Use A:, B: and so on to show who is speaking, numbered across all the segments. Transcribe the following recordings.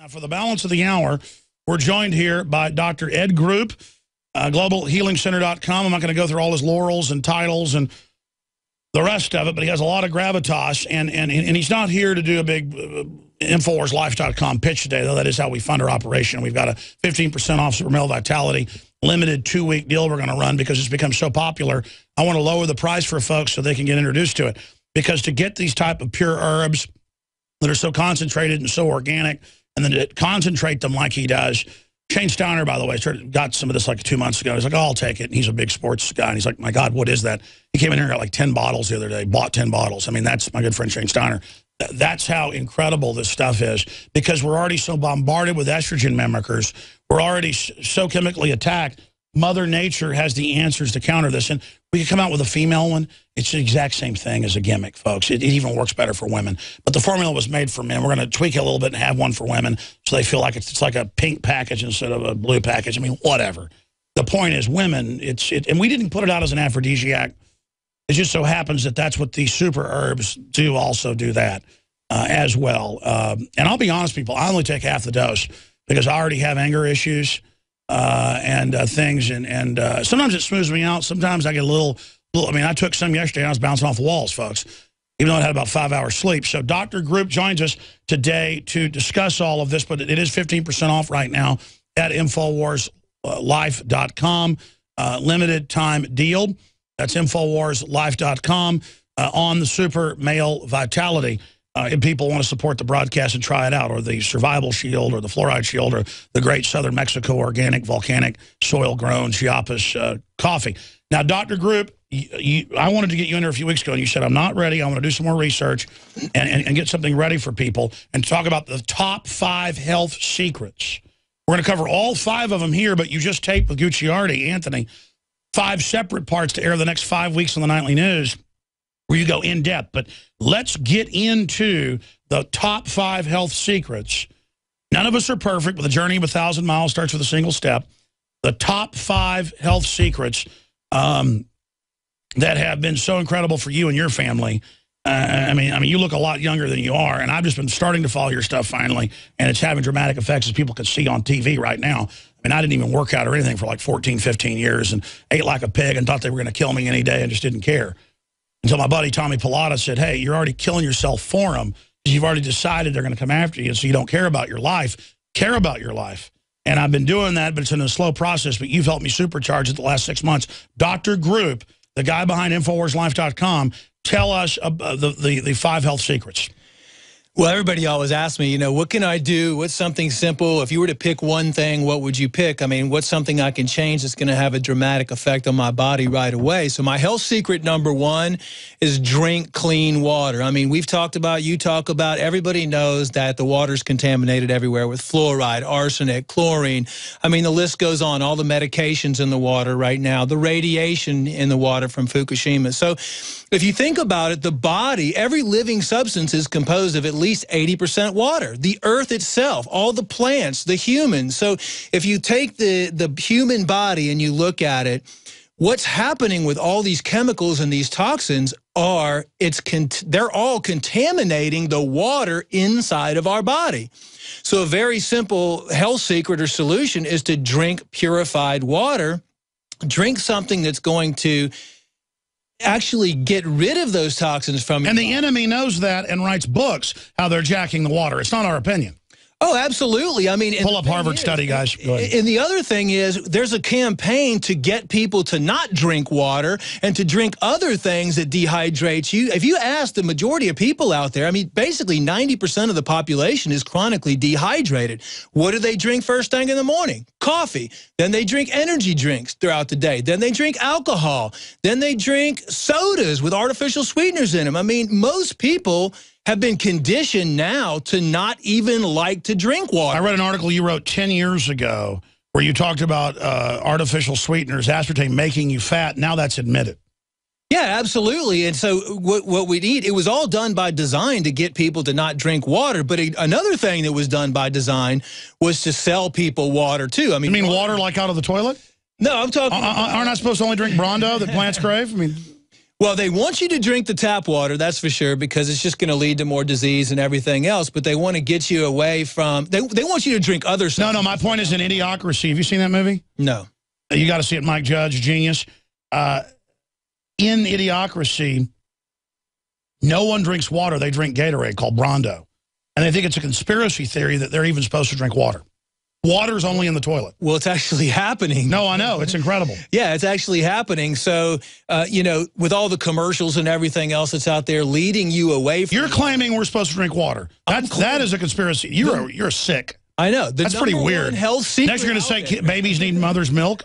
A: Now, for the balance of the hour, we're joined here by Dr. Ed Group, globalhealingcenter.com. I'm not going to go through all his laurels and titles and the rest of it, but he has a lot of gravitas, and he's not here to do a big InfoWarsLife.com pitch today, though that is how we fund our operation. We've got a 15% off Super Male Vitality limited 2-week deal we're going to run because it's become so popular. I want to lower the price for folks so they can get introduced to it, because to get these type of pure herbs that are so concentrated and so organic, and then to concentrate them like he does. Shane Steiner, by the way, got some of this like 2 months ago. He's like, oh, I'll take it. And he's a big sports guy. And he's like, my God, what is that? He came in here and got like 10 bottles the other day, bought 10 bottles. I mean, that's my good friend Shane Steiner. That's how incredible this stuff is, because we're already so bombarded with estrogen mimickers. We're already so chemically attacked. Mother Nature has the answers to counter this. And we can come out with a female one. It's the exact same thing as a gimmick, folks. It even works better for women. But the formula was made for men. We're going to tweak it a little bit and have one for women so they feel like it's like a pink package instead of a blue package. I mean, whatever. The point is, women, and we didn't put it out as an aphrodisiac. It just so happens that that's what these super herbs do, also do that as well. And I'll be honest, people, I only take half the dose because I already have anger issues. And things, and sometimes it smooths me out. Sometimes I get a little, I mean, I took some yesterday and I was bouncing off the walls, folks, even though I had about 5 hours sleep. So Dr. Group joins us today to discuss all of this, but it is 15% off right now at InfoWarsLife.com. Limited time deal. That's InfoWarsLife.com on the Super Male Vitality. If people want to support the broadcast and try it out, or the Survival Shield, or the Fluoride Shield, or the Great Southern Mexico Organic Volcanic Soil-Grown Chiapas Coffee. Now, Dr. Group, I wanted to get you in there a few weeks ago, and you said, I'm not ready. I want to do some more research and get something ready for people and talk about the top 5 health secrets. We're going to cover all 5 of them here, but you just taped with Gucciardi, Anthony, 5 separate parts to air the next 5 weeks on the Nightly News, where you go in depth. But let's get into the top 5 health secrets. None of us are perfect, but the journey of 1,000 miles starts with a single step. The top 5 health secrets that have been so incredible for you and your family. I mean, you look a lot younger than you are, and I've just been starting to follow your stuff finally, and it's having dramatic effects, as people can see on TV right now. I mean, I didn't even work out or anything for like 14, 15 years, and ate like a pig and thought they were going to kill me any day and just didn't care. Until my buddy Tommy Pilata said, hey, you're already killing yourself for them because you've already decided they're going to come after you, and so you don't care about your life. Care about your life. And I've been doing that, but it's in a slow process, but you've helped me supercharge it the last 6 months. Dr. Group, the guy behind InfoWarsLife.com, tell us the 5 health secrets.
B: Well, everybody always asks me, you know, what can I do? What's something simple? If you were to pick one thing, what would you pick? I mean, what's something I can change that's going to have a dramatic effect on my body right away? So my health secret number 1 is drink clean water. I mean, we've talked about, you talk about, everybody knows that the water's contaminated everywhere with fluoride, arsenic, chlorine. I mean, the list goes on, all the medications in the water right now, the radiation in the water from Fukushima. So if you think about it, the body, every living substance is composed of at least 80% water. The earth itself, all the plants, the humans. So if you take the human body and you look at it, what's happening with all these chemicals and these toxins are, they're all contaminating the water inside of our body. So a very simple health secret or solution is to drink purified water. Drink something that's going to actually get rid of those toxins from you.
A: And the enemy knows that and writes books how they're jacking the water. It's not our opinion.
B: Oh, absolutely. I mean,
A: pull up Harvard study, guys. Go ahead.
B: And the other thing is, there's a campaign to get people to not drink water and to drink other things that dehydrate you. If you ask the majority of people out there, I mean, basically 90% of the population is chronically dehydrated. What do they drink first thing in the morning? Coffee. Then they drink energy drinks throughout the day. Then they drink alcohol. Then they drink sodas with artificial sweeteners in them. I mean, most people have been conditioned now to not even like to drink water.
A: I read an article you wrote 10 years ago where you talked about artificial sweeteners, aspartame, making you fat. Now that's admitted.
B: Yeah, absolutely. And so what we eat, it was all done by design to get people to not drink water. But another thing that was done by design was to sell people water, too. I mean,
A: you mean water like out of the toilet?
B: No, I'm talking
A: aren't I supposed to only drink Brawndo that plants crave? I mean,
B: Well, they want you to drink the tap water, that's for sure, because it's just going to lead to more disease and everything else. But they want to get you away from, they want you to drink other stuff.
A: No, my point is in Idiocracy. Have you seen that movie?
B: No.
A: You got to see it, Mike Judge, genius. In Idiocracy, no one drinks water. They drink Gatorade called Brondo. And they think it's a conspiracy theory that they're even supposed to drink water. Water's only in the toilet.
B: Well, it's actually happening.
A: No, I know. It's incredible.
B: Yeah, it's actually happening. So, you know, with all the commercials and everything else that's out there leading you away from...
A: You're claiming we're supposed to drink water. That is a conspiracy. You're sick.
B: I know.
A: That's pretty weird.
B: Health secret
A: Next you're going to say babies need mother's milk?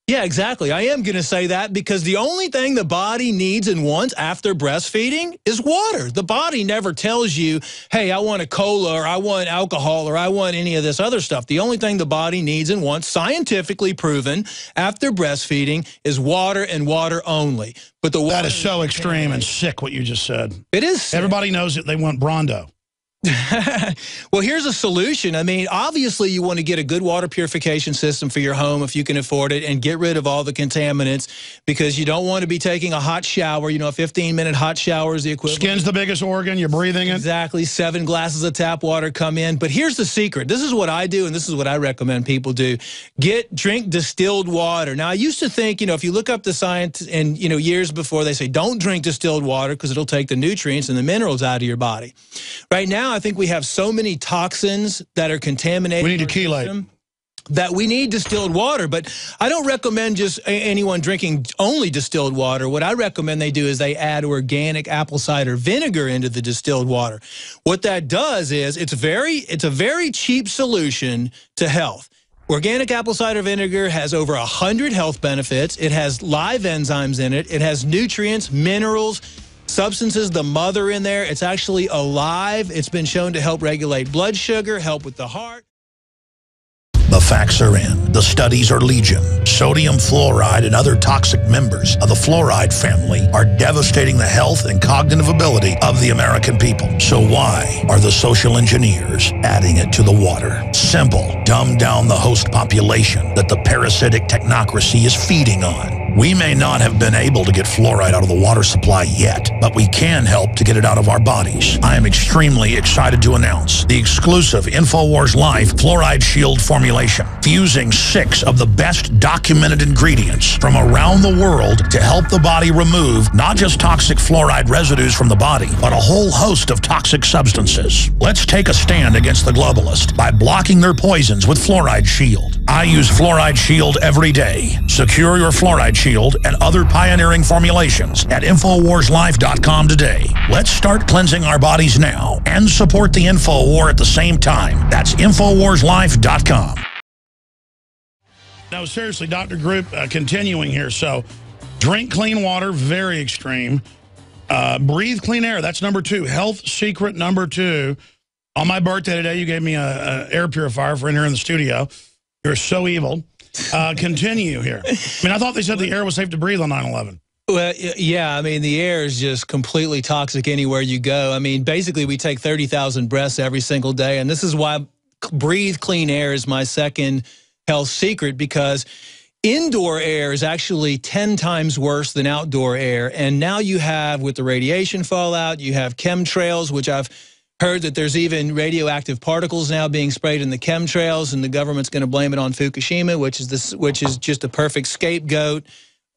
B: Yeah, exactly. I am going to say that because the only thing the body needs and wants after breastfeeding is water. The body never tells you, hey, I want a cola or I want alcohol or I want any of this other stuff. The only thing the body needs and wants, scientifically proven, after breastfeeding is water and water only. But that
A: is so extreme and sick what you just said.
B: It is sick.
A: Everybody knows that they want Brondo.
B: Well, here's a solution. I mean, obviously you want to get a good water purification system for your home if you can afford it and get rid of all the contaminants because you don't want to be taking a hot shower. You know, a 15-minute hot shower is the equivalent.
A: Skin's the biggest organ. You're breathing it.
B: Exactly. 7 glasses of tap water come in. But here's the secret. This is what I do, and this is what I recommend people do. Drink distilled water. Now, I used to think, you know, if you look up the science and, you know, years before, they say don't drink distilled water because it'll take the nutrients and the minerals out of your body. Right now, I think we have so many toxins that are contaminated.
A: We need to chelate.
B: That we need distilled water, but I don't recommend just anyone drinking only distilled water. What I recommend they do is they add organic apple cider vinegar into the distilled water. What that does is it's a very cheap solution to health. Organic apple cider vinegar has over 100 health benefits. It has live enzymes in it. It has nutrients, minerals, substances, the mother in there. It's actually alive. It's been shown to help regulate blood sugar, help with the heart.
C: The facts are in. The studies are legion. Sodium fluoride and other toxic members of the fluoride family are devastating the health and cognitive ability of the American people. So why are the social engineers adding it to the water? Simple. Dumb down the host population that the parasitic technocracy is feeding on. We may not have been able to get fluoride out of the water supply yet, but we can help to get it out of our bodies. I am extremely excited to announce the exclusive InfoWars Life Fluoride Shield formulation, fusing 6 of the best documented ingredients from around the world to help the body remove not just toxic fluoride residues from the body, but a whole host of toxic substances. Let's take a stand against the globalists by blocking their poisons with Fluoride Shield. I use Fluoride Shield every day. Secure your Fluoride Shield and other pioneering formulations at InfoWarsLife.com today. Let's start cleansing our bodies now and support the InfoWar at the same time. That's InfoWarsLife.com.
A: No, seriously, Dr. Group, continuing here. So, drink clean water, very extreme. Breathe clean air, that's number 2. Health secret number 2. On my birthday today, you gave me an air purifier for in here in the studio. You're so evil. Continue here. I mean, I thought they said the air was safe to breathe on 9/11.
B: Well, yeah, I mean, the air is just completely toxic anywhere you go. I mean, basically, we take 30,000 breaths every single day, and this is why breathe clean air is my second health secret, because indoor air is actually 10 times worse than outdoor air. And now you have, with the radiation fallout, you have chemtrails, which I've heard that there's even radioactive particles now being sprayed in the chemtrails, and the government's going to blame it on Fukushima, which is just a perfect scapegoat.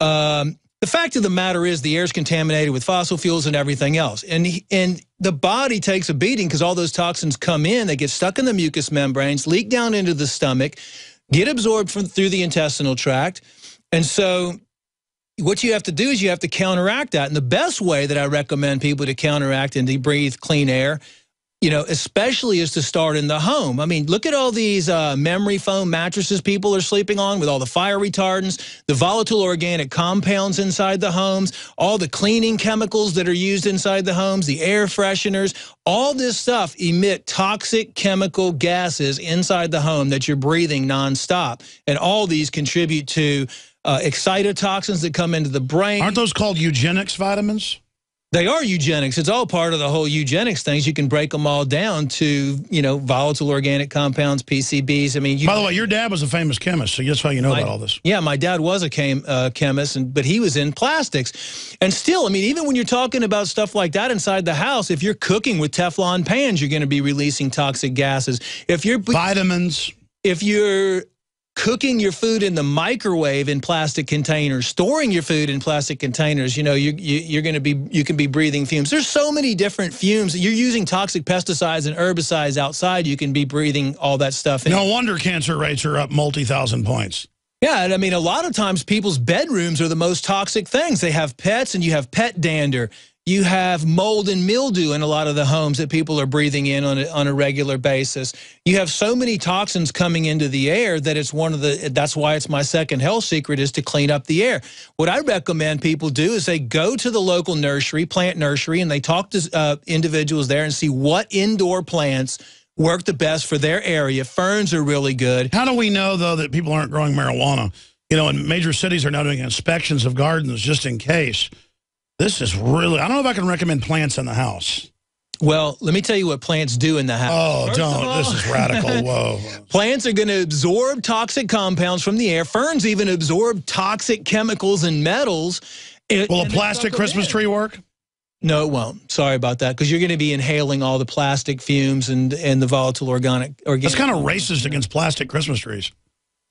B: The fact of the matter is the air is contaminated with fossil fuels and everything else. And the body takes a beating because all those toxins come in, they get stuck in the mucous membranes, leak down into the stomach, get absorbed through the intestinal tract. And so what you have to do is you have to counteract that. And the best way that I recommend people to counteract and to breathe clean air, you know, especially is to start in the home. I mean, look at all these memory foam mattresses people are sleeping on with all the fire retardants, the volatile organic compounds inside the homes, all the cleaning chemicals that are used inside the homes, the air fresheners. All this stuff emit toxic chemical gases inside the home that you're breathing nonstop. And all these contribute to excitotoxins that come into the brain.
A: Aren't those called eugenics vitamins?
B: They are eugenics. It's all part of the whole eugenics things. You can break them all down to, you know, volatile organic compounds, PCBs. I mean,
A: by the way, your dad was a famous chemist, so that's how you know about all this.
B: Yeah, my dad was a chemist, but he was in plastics. And still, I mean, even when you're talking about stuff like that inside the house, if you're cooking with Teflon pans, you're going to be releasing toxic gases. If you're
A: vitamins,
B: if you're cooking your food in the microwave in plastic containers, storing your food in plastic containers, you know, you can be breathing fumes. There's so many different fumes. You're using toxic pesticides and herbicides outside. You can be breathing all that stuff in.
A: No wonder cancer rates are up multi-thousand points.
B: Yeah, and I mean, a lot of times people's bedrooms are the most toxic things. They have pets, and you have pet dander. You have mold and mildew in a lot of the homes that people are breathing in on a regular basis. You have so many toxins coming into the air that it's that's why it's my second health secret is to clean up the air. What I recommend people do is they go to the local nursery, plant nursery, and they talk to individuals there and see what indoor plants work the best for their area. Ferns are really good.
A: How do we know, though, that people aren't growing marijuana? You know, and major cities are now doing inspections of gardens just in case. This is really, I don't know if I can recommend plants in the house.
B: Well, let me tell you what plants do in the house.
A: Oh,
B: First
A: don't. This is radical. Whoa.
B: Plants are going to absorb toxic compounds from the air. Ferns even absorb toxic chemicals and metals.
A: Will a plastic Christmas tree work?
B: No, it won't. Sorry about that, because you're going to be inhaling all the plastic fumes and the volatile organic.
A: That's kind of racist against plastic Christmas trees.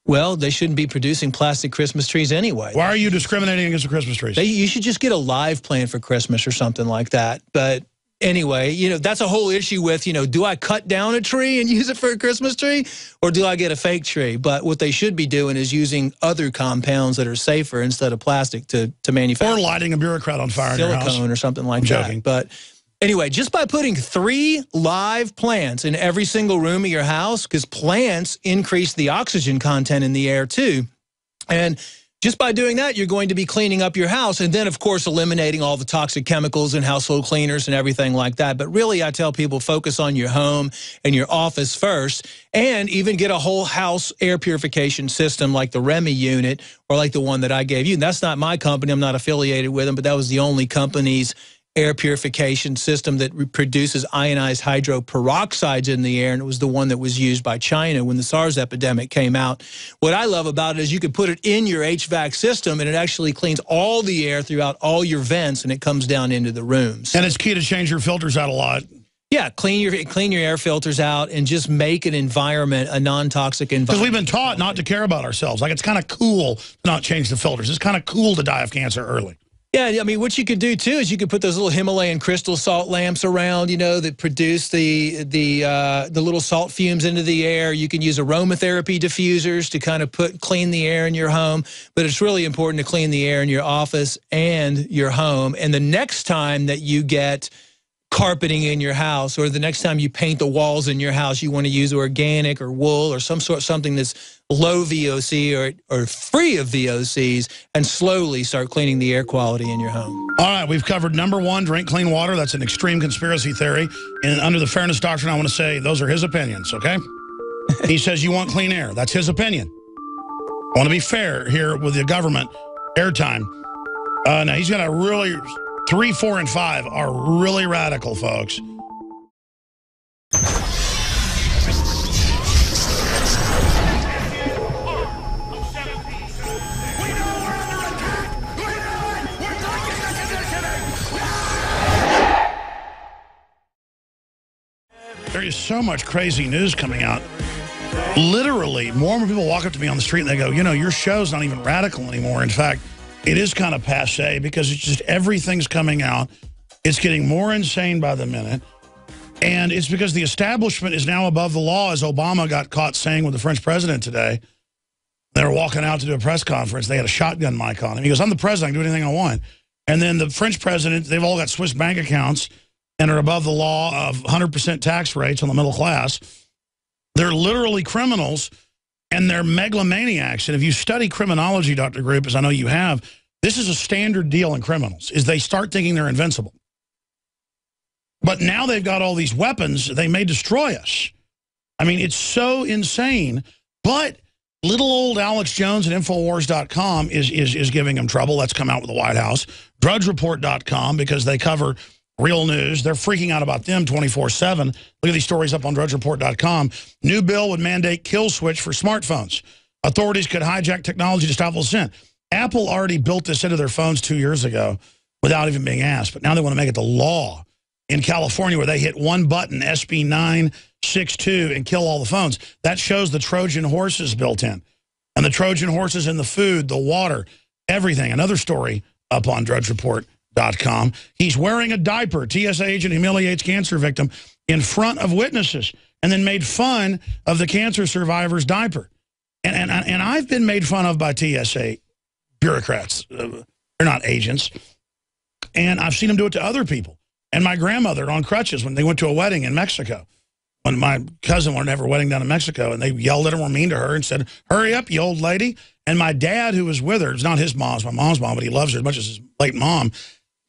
B: Well, they shouldn't be producing plastic Christmas trees anyway.
A: Why are you discriminating against the Christmas trees?
B: You should just get a live plant for Christmas or something like that. But anyway, you know, that's a whole issue with, you know, do I cut down a tree and use it for a Christmas tree, or do I get a fake tree? But what they should be doing is using other compounds that are safer instead of plastic to manufacture.
A: Or lighting a bureaucrat on fire in your house.
B: Silicone or something like that.
A: Joking.
B: But anyway, just by putting 3 live plants in every single room of your house, because plants increase the oxygen content in the air too. And just by doing that, you're going to be cleaning up your house, and then, of course, eliminating all the toxic chemicals and household cleaners and everything like that. But really, I tell people, focus on your home and your office first, and even get a whole house air purification system like the REMI unit or like the one that I gave you. And that's not my company. I'm not affiliated with them, but that was the only company's air purification system that produces ionized hydroperoxides in the air, and it was the one that was used by China when the SARS epidemic came out. What I love about it is you could put it in your HVAC system, and it actually cleans all the air throughout all your vents, and it comes down into the rooms.
A: And it's key to change your filters out a lot.
B: Yeah, clean your air filters out and just make an environment a non-toxic environment.
A: Because we've been taught not to care about ourselves. Like, it's kind of cool to not change the filters. It's kind of cool to die of cancer early.
B: Yeah, I mean, what you could do, too, is you could put those little Himalayan crystal salt lamps around, you know, that produce the little salt fumes into the air. You can use aromatherapy diffusers to kind of clean the air in your home. But it's really important to clean the air in your office and your home. And the next time that you get carpeting in your house, or the next time you paint the walls in your house, you want to use organic or wool or something that's low VOC or free of VOCs, and slowly start cleaning the air quality in your home.
A: All right, we've covered number 1, drink clean water. That's an extreme conspiracy theory. And under the fairness doctrine, I want to say those are his opinions, okay? He says you want clean air. That's his opinion. I want to be fair here with the government airtime. Now, he's got a really... 3, 4, and 5 are really radical, folks. There is so much crazy news coming out. Literally, more and more people walk up to me on the street and they go, you know, your show's not even radical anymore. In fact, it is kind of passé because it's just everything's coming out. It's getting more insane by the minute. And it's because the establishment is now above the law, as Obama got caught saying with the French president today. They were walking out to do a press conference. They had a shotgun mic on him. He goes, I'm the president. I can do anything I want. And then the French president, they've all got Swiss bank accounts and are above the law of 100% tax rates on the middle class. They're literally criminals. And they're megalomaniacs. And if you study criminology, Dr. Group, as I know you have, this is a standard deal in criminals, is they start thinking they're invincible. But now they've got all these weapons, they may destroy us. I mean, it's so insane. But Little old Alex Jones at Infowars.com is giving him trouble. That's come out with the White House. DrudgeReport.com, because they cover real news. They're freaking out about them 24/7. Look at these stories up on DrudgeReport.com. New bill would mandate kill switch for smartphones. Authorities could hijack technology to stifle dissent. Apple already built this into their phones 2 years ago without even being asked. But now they want to make it the law in California, where they hit one button, SB 962, and kill all the phones. That shows the Trojan horses built in. And the Trojan horses in the food, the water, everything. Another story up on DrudgeReport.com. He's wearing a diaper. TSA agent humiliates cancer victim in front of witnesses and then made fun of the cancer survivor's diaper. And I've been made fun of by TSA bureaucrats. They're not agents. And I've seen them do it to other people. And my grandmother on crutches when they went to a wedding in Mexico. When my cousin wanted to have her wedding down in Mexico, and they yelled at her, were mean to her, and said, "Hurry up, you old lady." And my dad, who was with her, it's not his mom, it's my mom's mom, but he loves her as much as his late mom,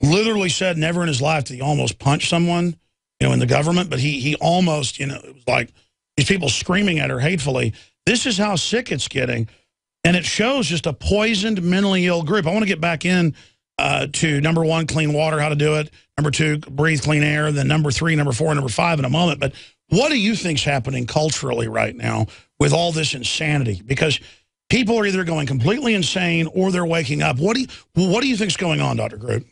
A: literally said never in his life did he almost punch someone, in the government, but he almost, it was like these people screaming at her hatefully. This is how sick it's getting, and it shows just a poisoned, mentally ill group. I want to get back in to number 1, clean water, how to do it. Number 2, breathe clean air. Then number 3, number 4, number 5 in a moment. But what do you think's happening culturally right now with all this insanity? Because people are either going completely insane or they're waking up. What do you think's going on, Dr. Groot?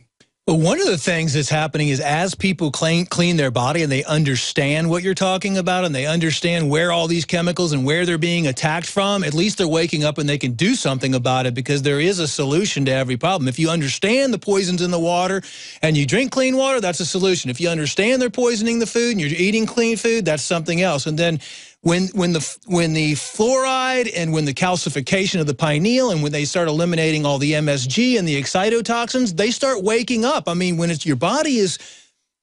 B: Well, one of the things that's happening is as people clean their body and they understand what you're talking about and they understand where all these chemicals and where they're being attacked from, at least they're waking up and they can do something about it, because there is a solution to every problem. If you understand the poisons in the water and you drink clean water, that's a solution. If you understand they're poisoning the food and you're eating clean food, that's something else. And then when the fluoride and when the calcification of the pineal and when they start eliminating all the MSG and the excitotoxins, they start waking up. I mean, when your body is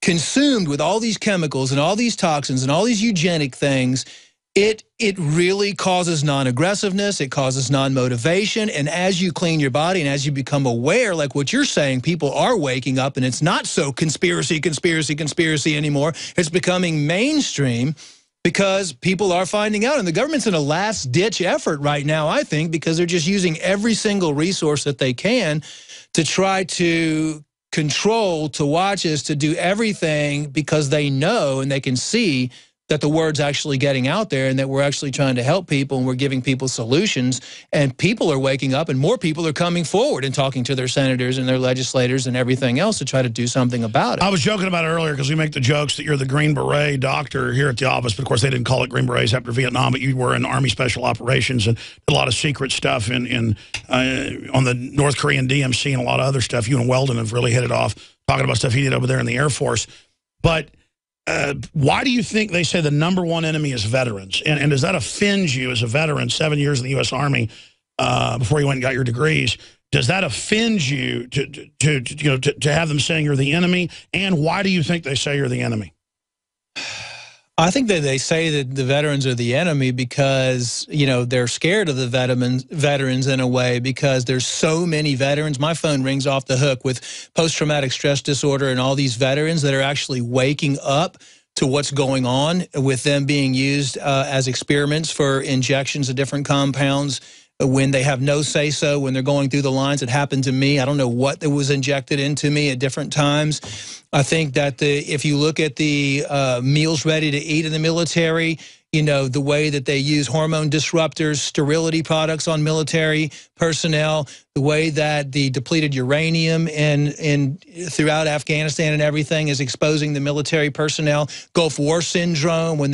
B: consumed with all these chemicals and all these toxins and all these eugenic things, it really causes non-aggressiveness, it causes non-motivation, and as you clean your body and as you become aware, like what you're saying, people are waking up and it's not so conspiracy anymore. It's becoming mainstream, because people are finding out, and the government's in a last-ditch effort right now, I think, because they're just using every single resource that they can to try to control, to watch us, to do everything, because they know and they can see that the word's actually getting out there and that we're actually trying to help people and we're giving people solutions, and people are waking up and more people are coming forward and talking to their senators and their legislators and everything else to try to do something about it.
A: I was joking about it earlier because we make the jokes that you're the Green Beret doctor here at the office, but of course they didn't call it Green Berets after Vietnam, but you were in Army Special Operations and did a lot of secret stuff on the North Korean DMC and a lot of other stuff. You and Weldon have really hit it off, talking about stuff he did over there in the Air Force. But why do you think they say the #1 enemy is veterans? And does that offend you as a veteran, 7 years in the U.S. Army before you went and got your degrees? Does that offend you to have them saying you're the enemy? And why do you think they say you're the enemy?
B: I think that they say that the veterans are the enemy because, they're scared of the veterans in a way, because there's so many veterans. My phone rings off the hook with post-traumatic stress disorder and all these veterans that are actually waking up to what's going on with them being used as experiments for injections of different compounds when they have no say-so, when they're going through the lines. It happened to me. I don't know what was injected into me at different times. I think that if you look at the meals ready to eat in the military, the way that they use hormone disruptors, sterility products on military personnel, the way that the depleted uranium throughout Afghanistan and everything is exposing the military personnel, Gulf War syndrome, when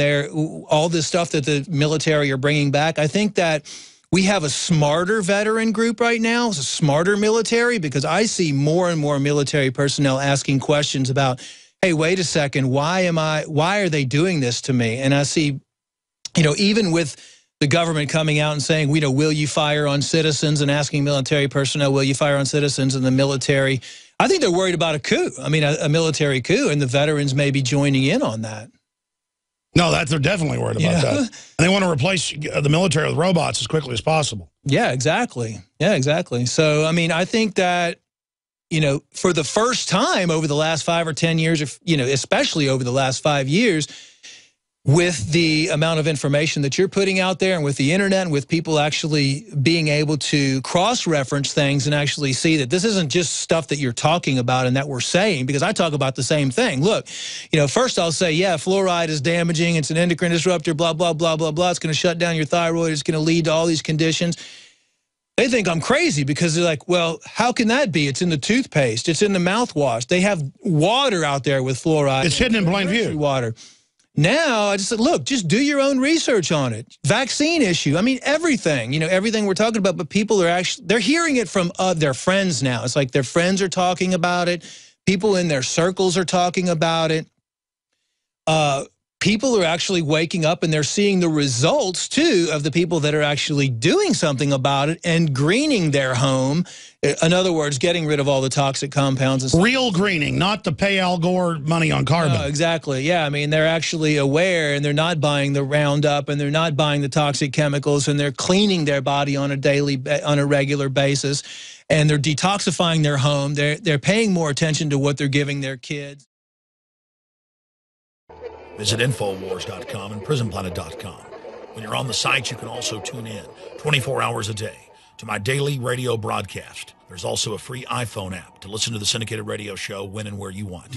B: all this stuff that the military are bringing back. I think that we have a smarter veteran group right now, a smarter military, because I see more and more military personnel asking questions about, hey, wait a second, why are they doing this to me? And I see, even with the government coming out and saying, will you fire on citizens, and asking military personnel, will you fire on citizens in the military? I think they're worried about a coup. I mean, a military coup, and the veterans may be joining in on that.
A: No, they're definitely worried about that. And they want to replace the military with robots as quickly as possible.
B: Yeah, exactly. Yeah, exactly. So, I mean, I think that, for the first time over the last 5 or 10 years, especially over the last 5 years, with the amount of information that you're putting out there and with the internet and with people actually being able to cross-reference things and actually see that this isn't just stuff that you're talking about and that we're saying, because I talk about the same thing. Look, you know, first I'll say, yeah, fluoride is damaging. It's an endocrine disruptor, blah, blah, blah, blah, blah. It's going to shut down your thyroid. It's going to lead to all these conditions. They think I'm crazy because they're like, well, how can that be? It's in the toothpaste. It's in the mouthwash. They have water out there with fluoride.
A: It's hidden in plain view.
B: Water. Now, I just said, look, just do your own research on it. Vaccine issue. I mean, everything, you know, everything we're talking about, but people are actually, they're hearing it from their friends now. It's like their friends are talking about it. People in their circles are talking about it. People are actually waking up and they're seeing the results, too, of the people that are actually doing something about it and greening their home. In other words, getting rid of all the toxic compounds. And stuff.
A: Real greening, not to pay Al Gore money on carbon.
B: No, exactly. Yeah, I mean, they're actually aware and they're not buying the Roundup and they're not buying the toxic chemicals and they're cleaning their body on a regular basis, and they're detoxifying their home. They're paying more attention to what they're giving their kids.
C: Visit Infowars.com and PrisonPlanet.com. When you're on the site, you can also tune in 24 hours a day to my daily radio broadcast. There's also a free iPhone app to listen to the syndicated radio show when and where you want.